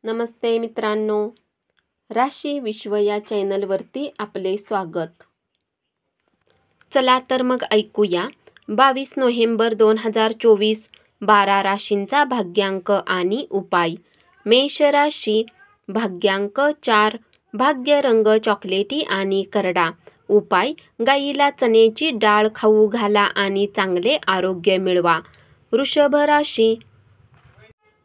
नमस्ते मित्रांनो, राशी विश्व या चॅनलवरती आपले स्वागत. चला तर मग ऐकूया 22 नोव्हेंबर 2024 12 राशींचा भाग्यांक आणि उपाय. मेष राशी, भाग्यांक 4, भाग्य रंग चॉकलेटी आणि करडा. उपाय: गाईला चण्याची डाळ खाऊ घाला आणि चांगले आरोग्य मिळवा. वृषभ राशी,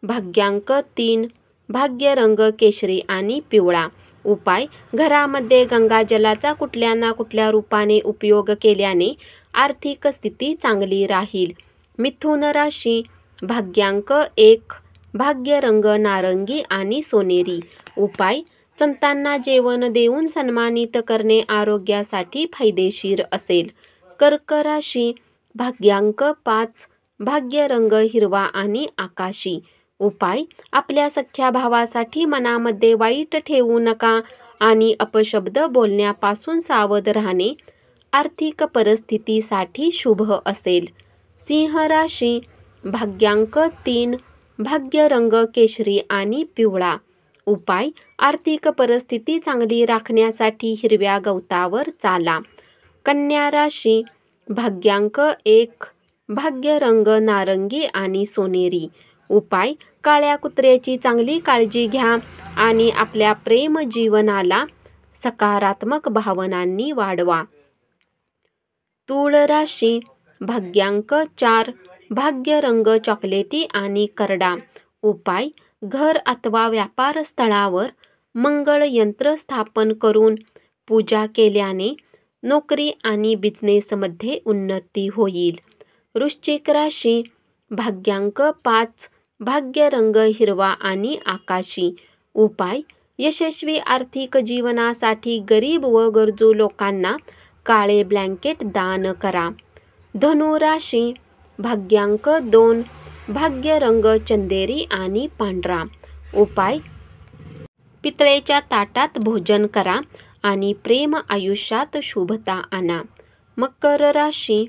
भाग्यांक 3, भाग्य रंग केशरी आणि पिवळा. उपाय: घरामध्ये गंगाजलाचा कुठल्या ना कुठल्या रूपाने उपयोग केल्याने आर्थिक स्थिती चांगली राहील. मिथुन राशी, भाग्यांक 1, भाग्य रंग नारंगी आणि सोनेरी. उपाय: संतांना जेवण देऊन सन्मानित करणे आरोग्यासाठी फायदेशीर असेल. कर्क राशी, भाग्यांक 5, भाग्य रंग हिरवा आणि आकाशी. उपाय: आपल्या सख्या भावासाठी मनामध्ये वाईट ठेवू नका आणि अपशब्द बोलण्यापासून सावध राहणे आर्थिक परिस्थितीसाठी शुभ असेल. सिंह राशी, भाग्यांक 3, भाग्य रंग केशरी आणि पिवळा. उपाय: आर्थिक परिस्थिती चांगली राखण्यासाठी हिरव्या गवतावर चाला. कन्या राशी, भाग्यांक 1, भाग्य रंग नारंगी आणि सोनेरी. उपाय: काळ्या कुत्र्याची चांगली काळजी घ्या आणि आपल्या प्रेम जीवनाला सकारात्मक भावनांनी वाढवा. तूळ राशी, भाग्यांक 4, भाग्य रंग चॉकलेटी आणि करडा. उपाय: घर अथवा व्यापार स्थळावर मंगळ यंत्र स्थापन करून पूजा केल्याने नोकरी आणि बिझनेसमध्ये उन्नती होईल. वृश्चिक राशी, भाग्यांक 5, भाग्य रंग हिरवा आणि आकाशी. उपाय: यशस्वी आर्थिक जीवनासाठी गरीब व गरजू लोकांना काळे ब्लँकेट दान करा. धनु राशी, भाग्यांक 2, भाग्य रंग चंदेरी आणि पांढरा. उपाय: पितळेच्या ताटात भोजन करा आणि प्रेम आयुष्यात शुभता आणा. मकर राशी,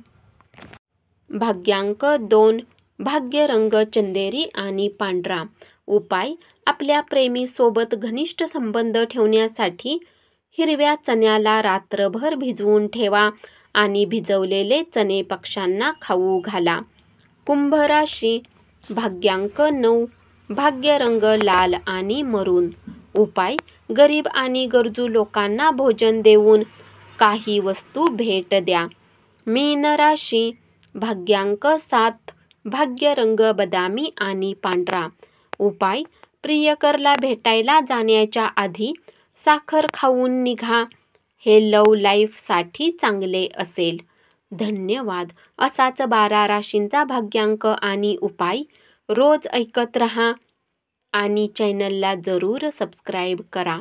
भाग्यांक 2, भाग्य रंग चंदेरी आणि पांढरा. उपाय: आपल्या प्रेमीसोबत घनिष्ठ संबंध ठेवण्यासाठी हिरव्या चण्याला रात्रभर भिजवून ठेवा आणि भिजवलेले चणे पक्ष्यांना खाऊ घाला. कुंभ राशी, भाग्यांक 9, भाग्य रंग लाल आणि मरून. उपाय: गरीब आणि गरजू लोकांना भोजन देऊन काही वस्तू भेट द्या. मीन राशी, भाग्यांक 7, भाग्य रंग बदामी आणि पांढरा. उपाय: प्रियकरला भेटायला जाण्याच्या आधी साखर खाऊन निघा. हे लव्ह लाईफसाठी चांगले असेल. धन्यवाद. असाच 12 राशींचा भाग्यांक आणि उपाय रोज ऐकत रहा आणि चॅनलला जरूर सबस्क्राईब करा.